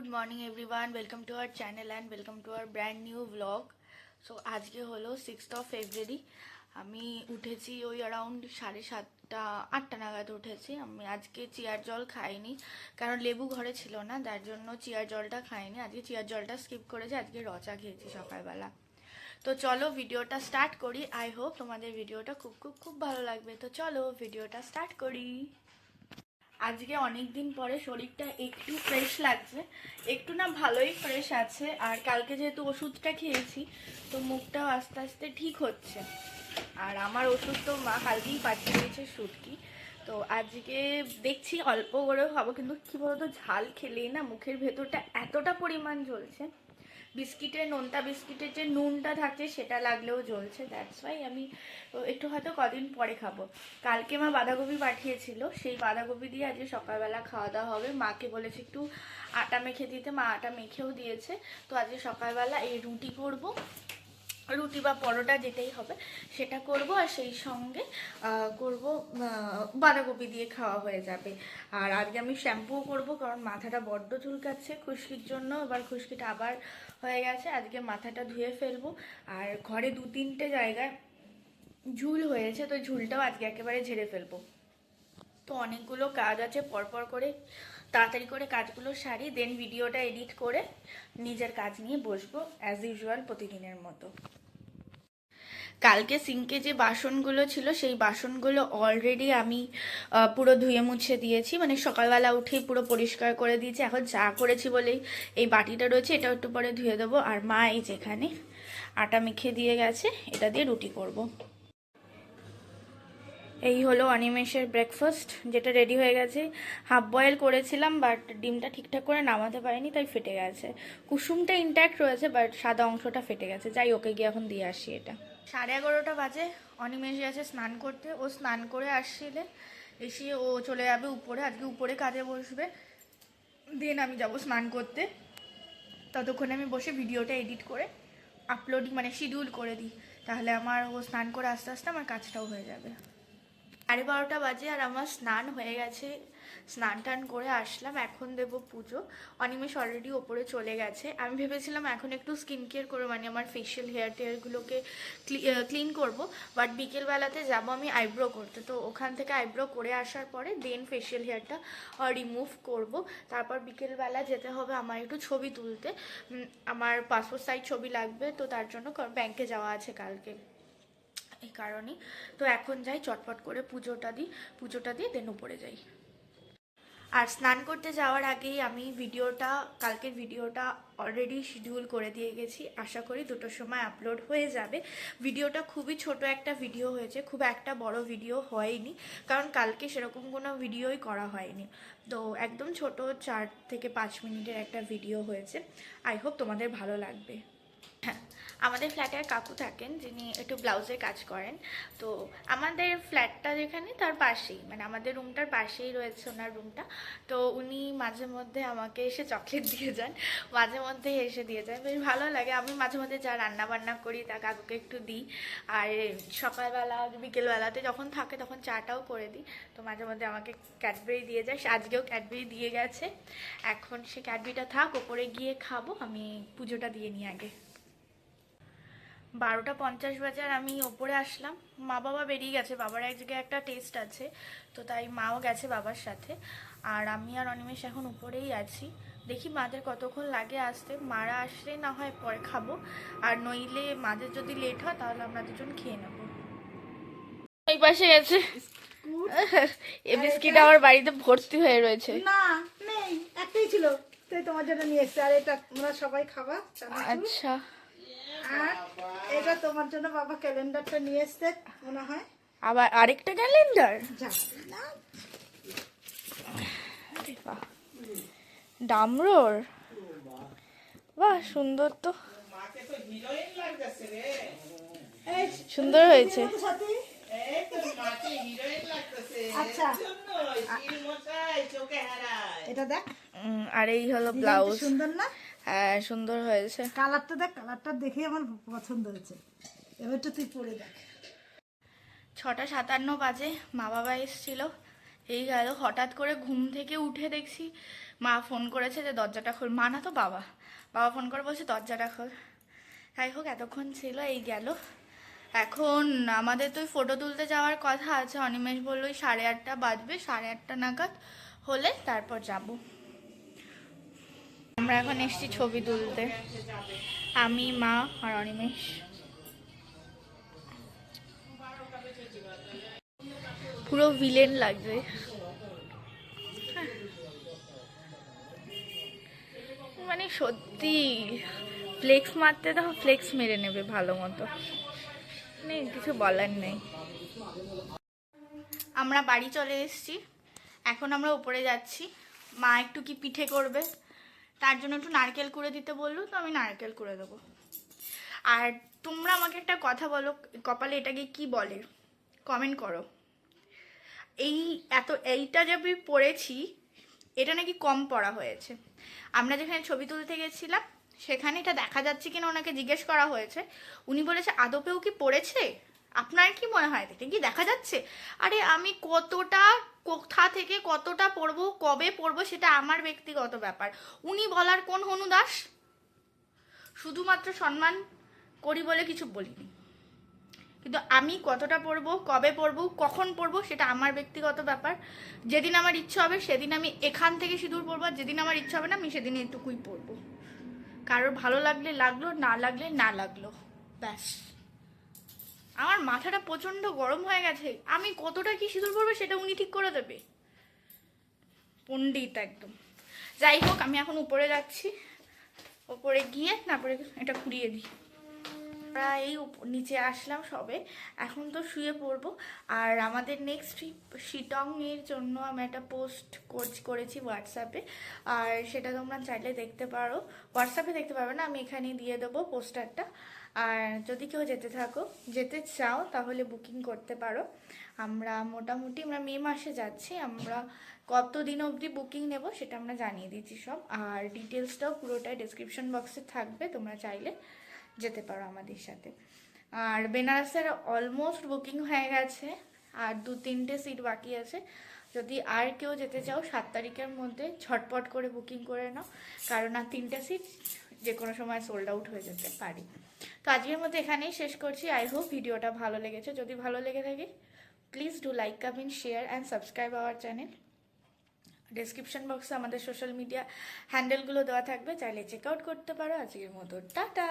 Good morning everyone, welcome to our channel and welcome to our brand new blog. So আজকে হলো 6th ফেব্রুয়ারি। আমি উঠেছি ওই around 7:30 8টা নাগাদ উঠেছি। আমি আজকে চিয়ার জল খাইনি, কারণ লেবু ঘরে ছিল না, তার জন্য চিয়ার জলটা খাইনি। আজকে চিয়ার জলটা স্কিপ করেছি, আজকে রচা খেয়েছি সকালবেলা। তো চলো ভিডিওটা স্টার্ট করি। আই হোপ তোমাদের ভিডিওটা খুব খুব খুব ভালো লাগবে। তো চলো ভিডিওটা স্টার্ট করি। আজকে অনেক দিন পরে শরীরটা একটু ফ্রেশ লাগছে, একটু না ভালোই ফ্রেশ আছে। আর কালকে যেহেতু ওষুধটা খেয়েছি, তো মুখটাও আস্তে আস্তে ঠিক হচ্ছে। আর আমার ওষুধ তো মা কালকেই পাঠিয়ে দিয়েছে শুটকি। তো আজকে দেখছি অল্প করেও খাবো, কিন্তু কী বলতো, ঝাল খেলেই না মুখের ভেতরটা এতটা পরিমাণ জ্বলছে। বিস্কিটের নোনতা বিস্কিটের যে নুনটা থাকে সেটা লাগলেও জ্বলছে। দ্যাটস ওয়াই আমি একটু হয়তো কদিন পরে খাবো। কালকে মা বাঁধাকপি পাঠিয়েছিল, সেই বাঁধাকপি দিয়ে আজকে সকালবেলা খাওয়া দাওয়া হবে। মাকে বলেছে একটু আটা মেখে দিতে, মা আটা মেখেও দিয়েছে। তো আজকে সকালবেলা এই রুটি করব, রুটি বা পরোটা যেটাই হবে সেটা করব, আর সেই সঙ্গে করব বাঁধাকপি দিয়ে খাওয়া হয়ে যাবে। আর আজকে আমি শ্যাম্পুও করব, কারণ মাথাটা বড্ড চুলকাচ্ছে খুশকির জন্য। এবার খুশকিটা আবার হয়ে গেছে, আজকে মাথাটা ধুয়ে ফেলবো। আর ঘরে 2-3টে জায়গায় ঝুল হয়েছে, তো ঝুলটাও আজকে একেবারে ঝেড়ে ফেলবো। তো অনেকগুলো কাজ আছে, পরপর করে তাড়াতাড়ি করে কাজগুলো সারি, দেন ভিডিওটা এডিট করে নিজের কাজ নিয়ে বসবো অ্যাজ ইউজুয়াল প্রতিদিনের মতো। কালকে সিঙ্কে যে বাসনগুলো ছিল সেই বাসনগুলো অলরেডি আমি পুরো ধুয়ে মুছে দিয়েছি, মানে সকালবেলা উঠেই পুরো পরিষ্কার করে দিয়েছি। এখন চা করেছি বলেই এই বাটিটা রয়েছে, এটাও একটু পরে ধুয়ে দেবো। আর মা এই যেখানে আটা মেখে দিয়ে গেছে, এটা দিয়ে রুটি করব। এই হলো অনিমেষের ব্রেকফাস্ট, যেটা রেডি হয়ে গেছে। হাফ বয়েল করেছিলাম, বাট ডিমটা ঠিকঠাক করে নামাতে পারিনি, তাই ফেটে গেছে। কুসুমটা ইনট্যাক্ট রয়েছে, বাট সাদা অংশটা ফেটে গেছে। যাই, ওকে গিয়ে এখন দিয়ে আসি এটা। 11:30 বাজে, অনিমেষ গেছে স্নান করতে। ও স্নান করে আসলে এসে ও চলে যাবে উপরে, আজকে উপরে কাজে বসবে। দেন আমি যাব স্নান করতে। ততক্ষণে আমি বসে ভিডিওটা এডিট করে আপলোডিং মানে শিডিউল করে দিই, তাহলে আমার ও স্নান করে আস্তে আস্তে আমার কাজটাও হয়ে যাবে। 12:30 বাজে আর আমার স্নান হয়ে গেছে। স্নান টান করে আসলাম, এখন দেব পুজো। অনিমেষ অলরেডি ওপরে চলে গেছে। আমি ভেবেছিলাম এখন একটু স্কিন কেয়ার করে, মানে আমার ফেশিয়াল হেয়ার টেয়ারগুলোকে ক্লিন করব, বাট বিকেলবেলাতে যাব আমি আইব্রো করতে। তো ওখান থেকে আইব্রো করে আসার পরে দেন ফেশিয়াল হেয়ারটা রিমুভ করব। তারপর বিকেলবেলা যেতে হবে আমার একটু ছবি তুলতে। আমার পাসপোর্ট সাইজ ছবি লাগবে, তো তার জন্য ব্যাংকে যাওয়া আছে কালকে, এই কারণেই। তো এখন যাই, চটপট করে পুজোটা দিয়ে দেন উপরে যাই। আর স্নান করতে যাওয়ার আগেই আমি কালকের ভিডিওটা অলরেডি শিডিউল করে দিয়ে গেছি। আশা করি 2টোর সময় আপলোড হয়ে যাবে। ভিডিওটা খুবই ছোট একটা ভিডিও হয়েছে, খুব একটা বড় ভিডিও হয়নি, কারণ কালকে সেরকম কোনো ভিডিওই করা হয়নি। তো একদম ছোট 4 থেকে 5 মিনিটের একটা ভিডিও হয়েছে। আই হোপ তোমাদের ভালো লাগবে। হ্যাঁ, আমাদের ফ্ল্যাটের কাকু থাকেন, যিনি একটু ব্লাউজের কাজ করেন। তো আমাদের ফ্ল্যাটটা যেখানে তার পাশেই, মানে আমাদের রুমটার পাশেই রয়েছে ওনার রুমটা। তো উনি মাঝে মধ্যে আমাকে এসে চকলেট দিয়ে যান, মাঝে মধ্যে এসে দিয়ে যায়, বেশ ভালো লাগে। আমি মাঝে মধ্যে যা রান্না বান্না করি তা কাকুকে একটু দিই। আর সকালবেলা বিকেলবেলাতে যখন থাকে তখন চাটাও করে দিই। তো মাঝে মধ্যে আমাকে ক্যাডবেরি দিয়ে যায়, আজকেও ক্যাডবেরি দিয়ে গেছে। এখন সে ক্যাডবেরিটা থাক, ওপরে গিয়ে খাবো। আমি পুজোটা দিয়ে নিই আগে। 12:50 বাজে আর আমি ওপরে আসলাম। মা বাবা বেরিয়ে গেছে, বাবার এক জায়গায় একটা টেস্ট আছে, তো তাই মাও গেছে বাবার সাথে। আর আমি আর অনিমেষ এখন উপরেই আছি। দেখি মাদের কতক্ষণ লাগে আসতে। মারা আসলে না হয় পরে খাবো, আর নইলে মাদের যদি লেট হয় তাহলে আমরা দুজন খেয়ে নেবো। এই পাশে গেছে, এ বিস্কিট আমার বাড়িতে ভর্তি হয়ে রয়েছে। না, নেই, একটাই ছিল, তাই তোমার জন্য নিয়ে এসেছি। আর এটা তোমরা সবাই খাবা, আচ্ছা, আর এটা তোমার জন্য বাবা ক্যালেন্ডারটা নিয়ে এসছে মনে হয়। আবার আরেকটা ক্যালেন্ডার, না, ডামরোর, বাহ সুন্দর তো, সুন্দর হয়েছে। আচ্ছা, এটা দেখ। আর এই হলো ব্লাউজ, সুন্দর না? হ্যাঁ সুন্দর হয়েছে। কালারটা দেখ, কালারটা দেখে আমার পছন্দ হয়েছে। এবারটা তুই পরে দেখ। 6:57 বাজে, মা বাবা এসেছিল। এই গেল, হঠাৎ করে ঘুম থেকে উঠে দেখছি মা ফোন করেছে যে দরজাটা খোল, মা না তো বাবা, বাবা ফোন করে বলছে দরজাটা খোল। যাই হোক এতক্ষণ ছিল, এই গেল। এখন আমাদের তো ফটো তুলতে যাওয়ার কথা আছে, অনিমেষ বললো 8:30 বাজবে, 8:30 নাগাদ হলে তারপর যাব। আমরা এখন এসেছি ছবি তুলতে, আমি, মা আর অনিমেষ। পুরো ভিলেন লাগছে। মানে সত্যি ফ্লেক্স মারতে দাও, ফ্লেক্স মেরে নেবে ভালো মতো, নেই কিছু বলার নেই। আমরা বাড়ি চলে এসেছি, এখন আমরা উপরে যাচ্ছি। মা একটু কি পিঠে করবে, তার জন্য একটু নারকেল কুড়ে দিতে বললো, তো আমি নারকেল কুড়ে দেবো। আর তোমরা আমাকে একটা কথা বলো, কপালে এটাকে কি বলে কমেন্ট করো। এইটা যে আমি পড়েছি, এটা নাকি কম পড়া হয়েছে। আমরা যেখানে ছবি তুলতে গেছিলাম সেখানে এটা দেখা যাচ্ছে কিনা ওনাকে জিজ্ঞেস করা হয়েছে, উনি বলেছে আদপেও কি পড়েছে, আপনার কি মনে হয় এটা কি দেখা যাচ্ছে? আরে আমি কতটা কোথা থেকে কতটা পড়বো, কবে পড়বো, সেটা আমার ব্যক্তিগত ব্যাপার। উনি বলার কোন হনু দাস? শুধুমাত্র সম্মান করি বলে কিছু বলিনি, কিন্তু আমি কতটা পড়বো, কবে পড়বো, কখন পড়বো, সেটা আমার ব্যক্তিগত ব্যাপার। যেদিন আমার ইচ্ছা হবে সেদিন আমি এখান থেকে সিঁদুর পরবো, আর যেদিন আমার ইচ্ছা হবে না আমি সেদিন এটুকুই পরবো। কারোর ভালো লাগলে লাগলো, না লাগলে না লাগলো, ব্যাস। আমার মাথাটা প্রচন্ড গরম হয়ে গেছে, আমি কতটা কি সিঁদুর পরবো সেটা উনি ঠিক করে দেবে, পণ্ডিত একদম। যাই হোক আমি এখন উপরে যাচ্ছি, উপরে গিয়ে তারপরে এটা ঘুরিয়ে দিই। আমরা এই নিচে আসলাম সবে, এখন তো শুয়ে পড়বো। আর আমাদের নেক্সট ট্রিপ শিটং এর জন্য আমি একটা পোস্ট করেছি হোয়াটসঅ্যাপে, আর সেটা তোমরা চাইলে দেখতে পারো। হোয়াটসঅ্যাপে দেখতে পারবে না, আমি এখানে দিয়ে দেবো পোস্টারটা। আর যদি কেউ যেতে চাও তাহলে বুকিং করতে পারো। আমরা মোটামুটি মে মাসে যাচ্ছি, আমরা কতদিন অবধি বুকিং নেব সেটা আমরা জানিয়ে দিচ্ছি সব, আর ডিটেলসটাও পুরোটাই ডেসক্রিপশন বক্সে থাকবে, তোমরা চাইলে যেতে পারো আমাদের সাথে। আর বেনারসের অলমোস্ট বুকিং হয়ে গেছে, আর 2-3টে সিট বাকি আছে। যদি আর কেউ যেতে চাও 7 তারিখের মধ্যে ঝটপট করে বুকিং করে নাও, কারণ আর 3টে সিট যে কোনো সময় সোল্ড আউট হয়ে যেতে পারে। তো আজকের মধ্যে এখানেই শেষ করছি। আই হোপ ভিডিওটা ভালো লেগেছে, যদি ভালো লেগে থাকে please do like, comment, share and subscribe our channel. Description বক্সে আমাদের সোশ্যাল মিডিয়া হ্যান্ডেলগুলো দেওয়া থাকবে, চাইলে চেক আউট করতে পারো। আজকের মতো টাটা।